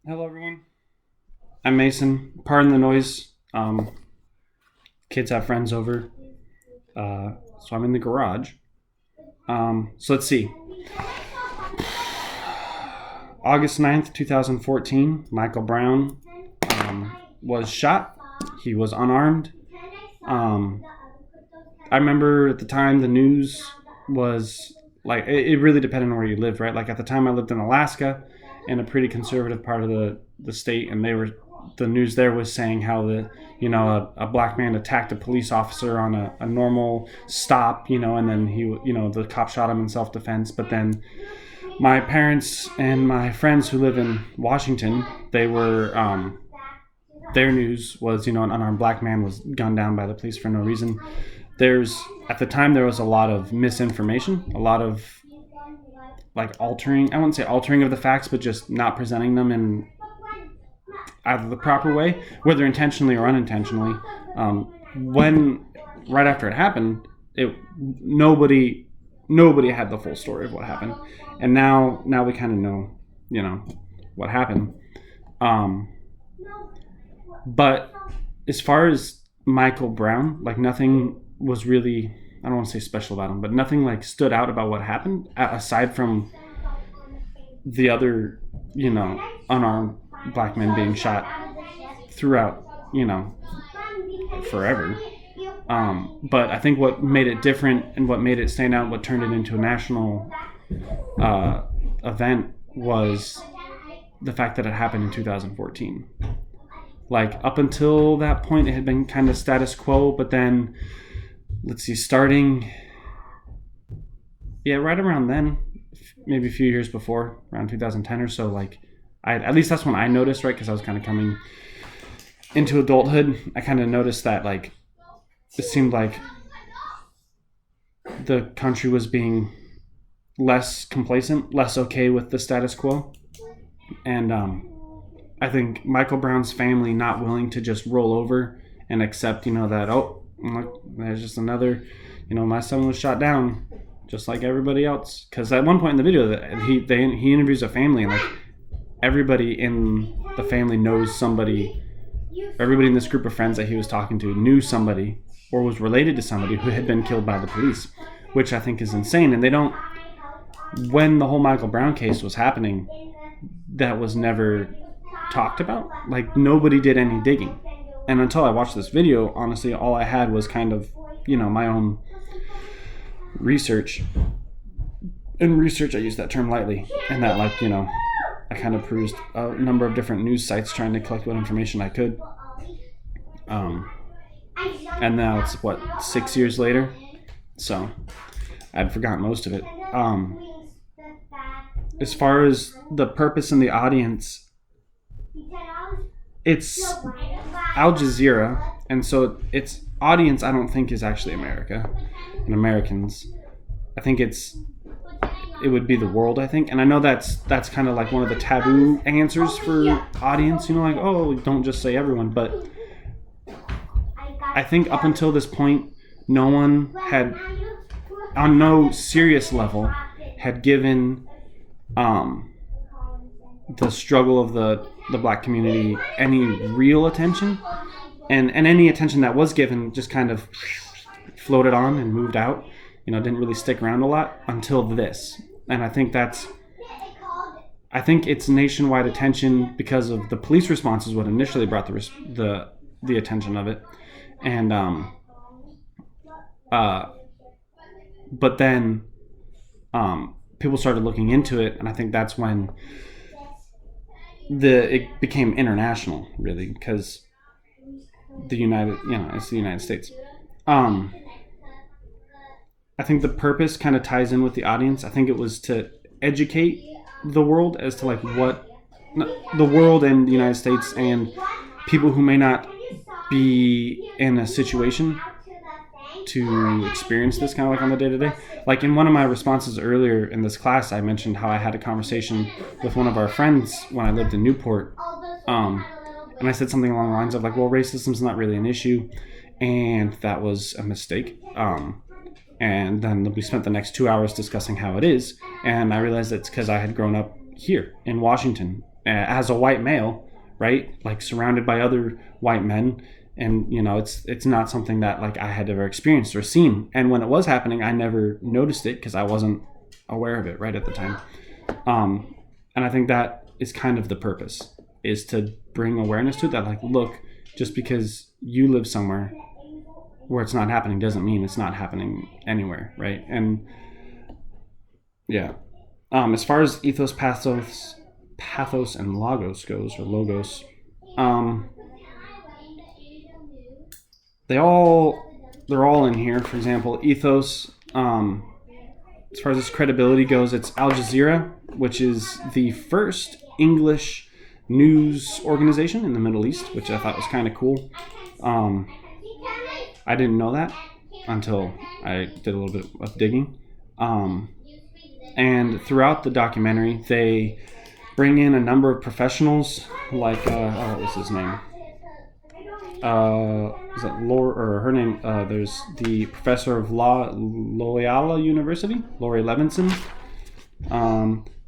Hello, everyone. I'm Mason. Pardon the noise. Kids have friends over, so I'm in the garage. So let's see. August 9th, 2014, Michael Brown was shot. He was unarmed. I remember at the time the news was like, it really depended on where you lived, right? Like at the time I lived in Alaska, in a pretty conservative part of the state, and the news there was saying how a black man attacked a police officer on a normal stop, and then the cop shot him in self-defense. But then my parents and my friends who live in Washington, they were their news was, an unarmed black man was gunned down by the police for no reason. At the time there was a lot of misinformation, a lot of like altering, I wouldn't say altering of the facts, but just not presenting them in either the proper way, whether intentionally or unintentionally. When right after it happened, nobody had the full story of what happened, and now we kind of know, what happened. But as far as Michael Brown, like nothing was really, I don't want to say special about him, but nothing like stood out about what happened aside from the other, unarmed black men being shot throughout, forever. But I think what made it different and what made it stand out, what turned it into a national event, was the fact that it happened in 2014. Like up until that point, it had been kind of status quo, but then starting right around then, maybe a few years before, around 2010 or so, like at least that's when I noticed, right? Because I was kind of coming into adulthood. I kind of noticed that like it seemed like the country was being less complacent, less okay with the status quo. And I think Michael Brown's family not willing to just roll over and accept, that, oh, look, there's just another, my son was shot down just like everybody else. Because at one point in the video, that he interviews a family, and like everybody in the family knows somebody. Everybody in this group of friends that he was talking to knew somebody or was related to somebody who had been killed by the police, which I think is insane. And they don't. When the whole Michael Brown case was happening, that was never talked about. Like nobody did any digging. And until I watched this video, honestly, all I had was kind of, my own research. In research, I use that term lightly. And that, like, I kind of perused a number of different news sites trying to collect what information I could. And now it's, 6 years later? So I'd forgotten most of it. As far as the purpose and the audience, it's Al Jazeera, and so its audience I don't think is actually America and Americans. I think it would be the world, I think. And I know that's kind of like one of the taboo answers for audience, like, oh, don't just say everyone. But I think up until this point, no one had, on no serious level, had given the struggle of the black community any real attention. And any attention that was given just kind of floated on and moved out. Didn't really stick around a lot until this. And I think it's nationwide attention because of the police response is what initially brought the attention of it. And but then people started looking into it, and I think that's when it became international, really, because it's the United States. I think the purpose kind of ties in with the audience. I think it was to educate the world as to like what the world and the United States and people who may not be in a situation to experience this kind of like on the day-to-day. Like in one of my responses earlier in this class, I mentioned how I had a conversation with one of our friends when I lived in Newport. And I said something along the lines of like, well, racism's not really an issue. And that was a mistake. And then we spent the next 2 hours discussing how it is. And I realized it's because I had grown up here in Washington as a white male, right? Like surrounded by other white men. And, it's not something that like I had ever experienced or seen. And when it was happening, I never noticed it because I wasn't aware of it right at the time. And I think that is kind of the purpose, is to bring awareness to it, that like, look, just because you live somewhere where it's not happening doesn't mean it's not happening anywhere, right? And yeah. As far as ethos, pathos, and logos goes, or logos, they're all in here. For example, ethos, as far as its credibility goes, it's Al Jazeera, which is the first English news organization in the Middle East, which I thought was kind of cool. I didn't know that until I did a little bit of digging. And throughout the documentary, they bring in a number of professionals, like, what was his name? Is it Laura, or her name? There's the professor of law, Loyola University, Laurie Levinson.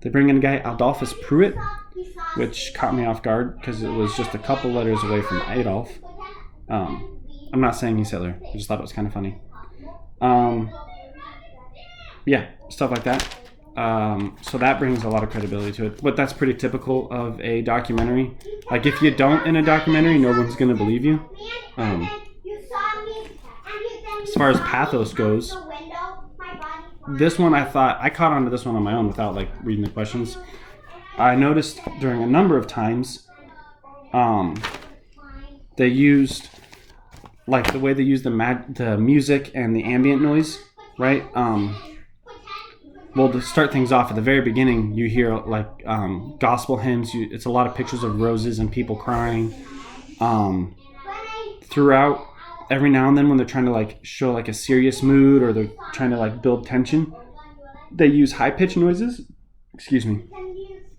They bring in a guy, Adolphus Pruitt, which caught me off guard because it was just a couple letters away from Adolf. I'm not saying he's Hitler. I just thought it was kind of funny. Yeah, stuff like that. So that brings a lot of credibility to it. But that's pretty typical of a documentary. Like, if you don't in a documentary, no one's going to believe you. As far as pathos goes, this one I caught on to this one on my own without like reading the questions. I noticed during a number of times they used, like, the way they used the music and the ambient noise, right? Well, to start things off at the very beginning, you hear like gospel hymns. It's a lot of pictures of roses and people crying. Throughout, every now and then when they're trying to like show like a serious mood, or they're trying to like build tension, they use high-pitched noises. Excuse me,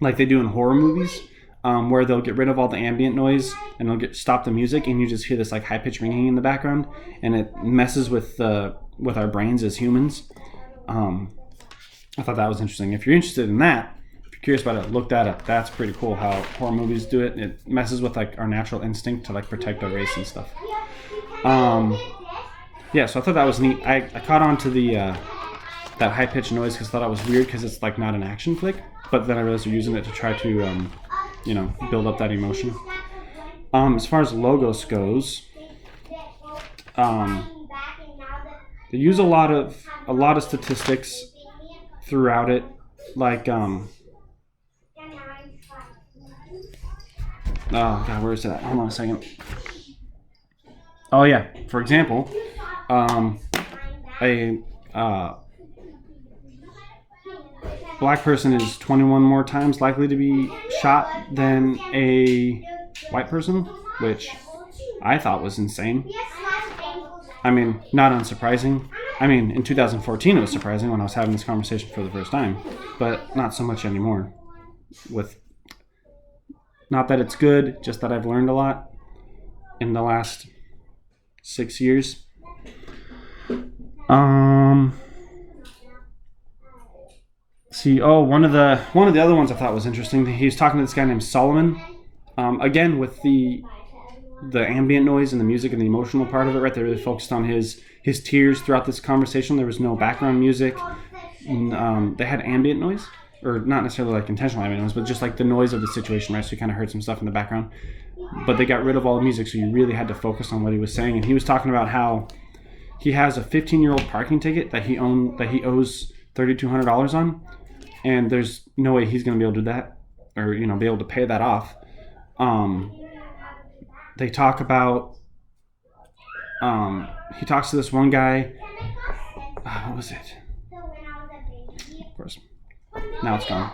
like they do in horror movies, where they'll get rid of all the ambient noise and they'll stop the music, and you just hear this like high-pitched ringing in the background, and it messes with our brains as humans. I thought that was interesting. If you're interested in that, if you're curious about it, look that up. That's pretty cool how horror movies do it. It messes with like our natural instinct to like protect our race and stuff. Yeah, so I thought that was neat. I caught on to the that high-pitched noise because I thought it was weird because it's like not an action flick, but then I realized they're using it to try to build up that emotion. As far as logos goes, they use a lot of statistics throughout it, like oh god, where is that? Hold on a second. Oh yeah, for example, a black person is 21 more times likely to be shot than a white person, which I thought was insane. I mean, not unsurprising. I mean, in 2014 it was surprising when I was having this conversation for the first time, but not so much anymore. Not that it's good, just that I've learned a lot in the last 6 years. One of the other ones I thought was interesting. He was talking to this guy named Solomon. Again, with the ambient noise and the music and the emotional part of it, right? They really focused on his tears throughout this conversation. There was no background music. They had ambient noise, or not necessarily like intentional ambient noise, but just like the noise of the situation, right? So you kind of heard some stuff in the background. But they got rid of all the music, so you really had to focus on what he was saying. And he was talking about how he has a 15-year-old parking ticket that he owes $3,200 on, and there's no way he's going to be able to do that, or be able to pay that off. They talk about, he talks to this one guy, what was it? Of course, now it's gone.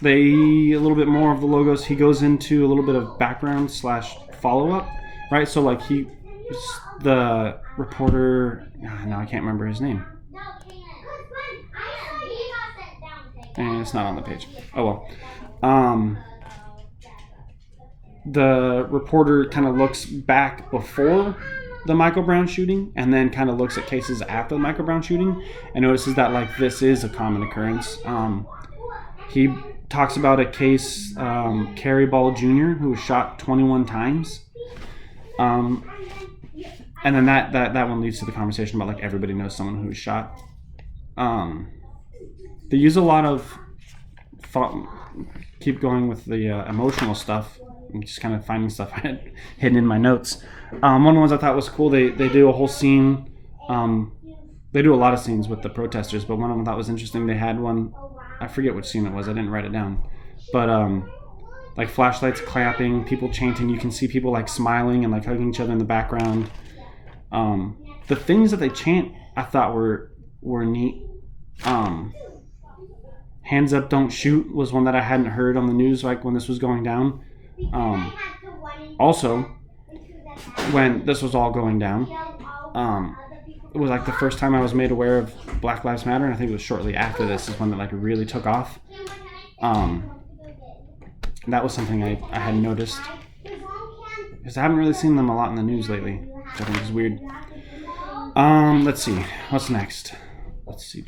A little bit more of the logos, he goes into a little bit of background / follow-up, right? So like the reporter, now I can't remember his name. And it's not on the page. Oh well. The reporter kind of looks back before the Michael Brown shooting, and then kind of looks at cases after the Michael Brown shooting, and notices that like this is a common occurrence. He talks about a case, Kerry Ball Jr., who was shot 21 times. And then that one leads to the conversation about like everybody knows someone who was shot. They use a lot of keep going with the emotional stuff. I'm just kind of finding stuff I had hidden in my notes. One of the ones I thought was cool, they do a whole scene. They do a lot of scenes with the protesters, but one of them I thought was interesting. They had one, I forget which scene it was, I didn't write it down. But like flashlights clapping, people chanting, you can see people like smiling and like hugging each other in the background. The things that they chant I thought were neat. Hands up, don't shoot was one that I hadn't heard on the news like when this was going down. Also, when this was all going down, it was like the first time I was made aware of Black Lives Matter, and I think it was shortly after this is when it like really took off. That was something I had noticed, because I haven't really seen them a lot in the news lately, which I think is weird. Let's see, what's next? Let's see,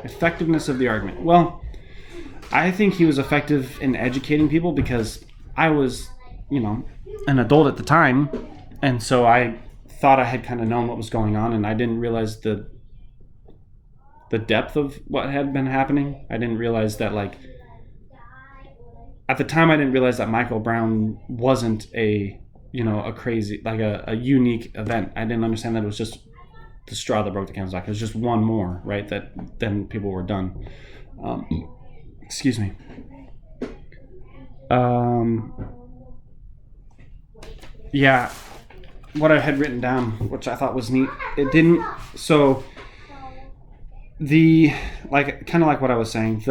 effectiveness of the argument. Well, I think he was effective in educating people because I was, an adult at the time, and so I thought I had kind of known what was going on, and I didn't realize the depth of what had been happening. I didn't realize that, like, at the time I didn't realize that Michael Brown wasn't a crazy, like a unique event. I didn't understand that it was just the straw that broke the camel's back. It was just one more, right? That then people were done. Excuse me. Yeah, what I had written down, which I thought was neat, it didn't. So kind of like what I was saying,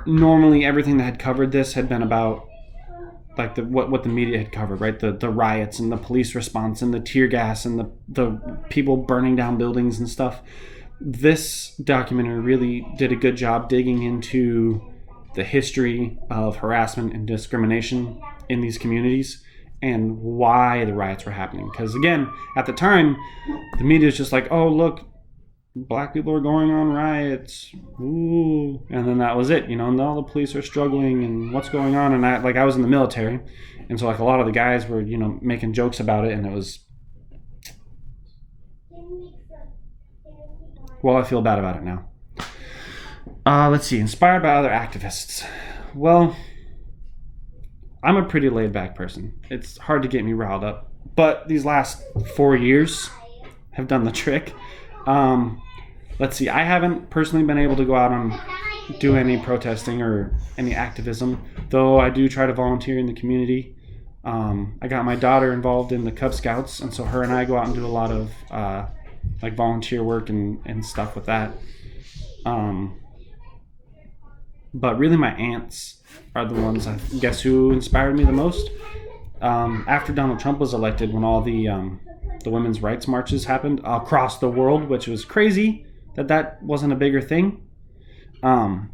normally everything that had covered this had been about like what the media had covered, right? The riots and the police response and the tear gas and the people burning down buildings and stuff. This documentary really did a good job digging into the history of harassment and discrimination in these communities and why the riots were happening. Because again, at the time, the media is just like, oh, look, black people are going on riots. Ooh. And then that was it, and all the police are struggling and what's going on. And I was in the military. And so like a lot of the guys were, making jokes about it. And it was, well, I feel bad about it now. Let's see, inspired by other activists. Well, I'm a pretty laid-back person. It's hard to get me riled up. But these last 4 years have done the trick. Let's see, I haven't personally been able to go out and do any protesting or any activism, though I do try to volunteer in the community. I got my daughter involved in the Cub Scouts, and so her and I go out and do a lot of like volunteer work and stuff with that. But really my aunts are the ones, I guess, who inspired me the most. After Donald Trump was elected, when all the women's rights marches happened across the world, which was crazy that wasn't a bigger thing. My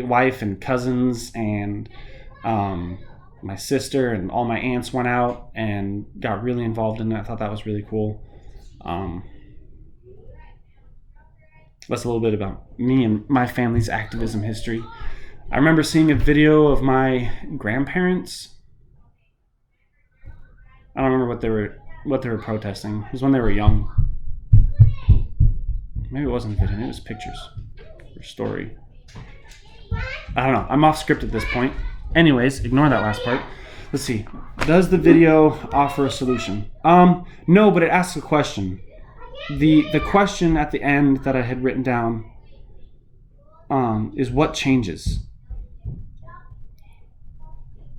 wife and cousins and my sister and all my aunts went out and got really involved in it. I thought that was really cool. That's a little bit about me and my family's activism history. I remember seeing a video of my grandparents. I don't remember what they were protesting. It was when they were young. Maybe it wasn't a video. Maybe it was pictures or story. I don't know. I'm off script at this point. Anyways, ignore that last part. Let's see. Does the video offer a solution? No, but it asks a question. The question at the end that I had written down is what changes?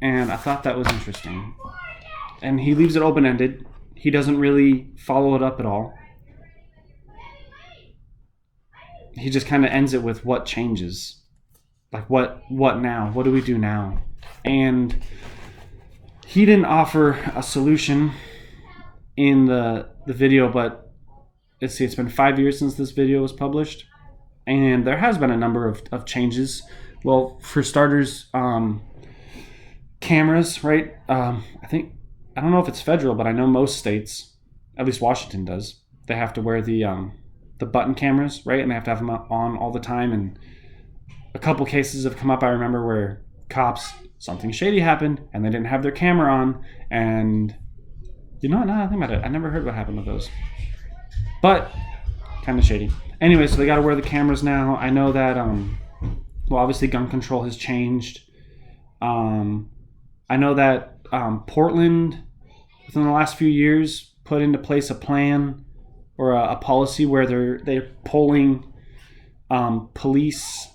And I thought that was interesting. And he leaves it open-ended. He doesn't really follow it up at all. He just kind of ends it with what changes. Like what now? What do we do now? And he didn't offer a solution in the video, but let's see, it's been 5 years since this video was published, and there has been a number of changes. Well, for starters, cameras, right? I don't know if it's federal, but I know most states, at least Washington does, they have to wear the the button cameras, right? And they have to have them on all the time. And a couple cases have come up, I remember, where cops, something shady happened and they didn't have their camera on. And you know what? Now I think about it, I never heard what happened with those. But kind of shady. Anyway, so they got to wear the cameras now. I know that, well, obviously gun control has changed. I know that Portland, within the last few years, put into place a plan or a policy where they're pulling police.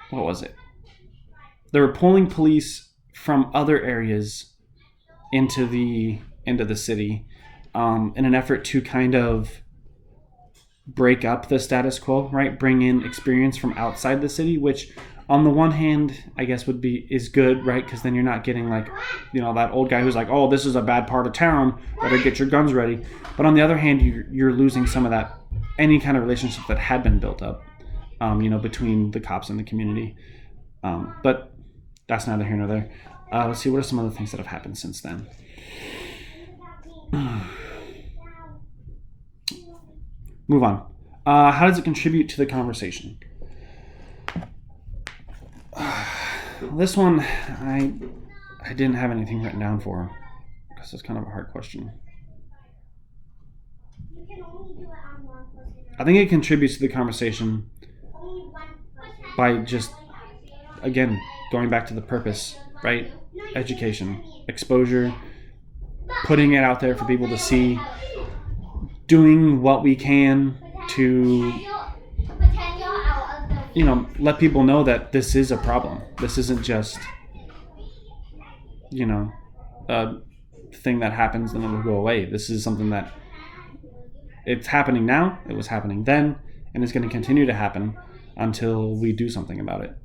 What was it? They were pulling police from other areas into the city in an effort to kind of break up the status quo, right? Bring in experience from outside the city, which on the one hand, I guess is good, right? Because then you're not getting like, that old guy who's like, oh, this is a bad part of town, better get your guns ready. But on the other hand, you're losing some of that, any kind of relationship that had been built up, between the cops and the community. But that's neither here nor there. Let's see, what are some other things that have happened since then? Move on. How does it contribute to the conversation? This one, I didn't have anything written down for, because it's kind of a hard question. I think it contributes to the conversation by just, again, going back to the purpose, right? Education, exposure, putting it out there for people to see, doing what we can to, let people know that this is a problem. This isn't just, a thing that happens and it'll go away. This is something that it's happening now, it was happening then, and it's going to continue to happen until we do something about it.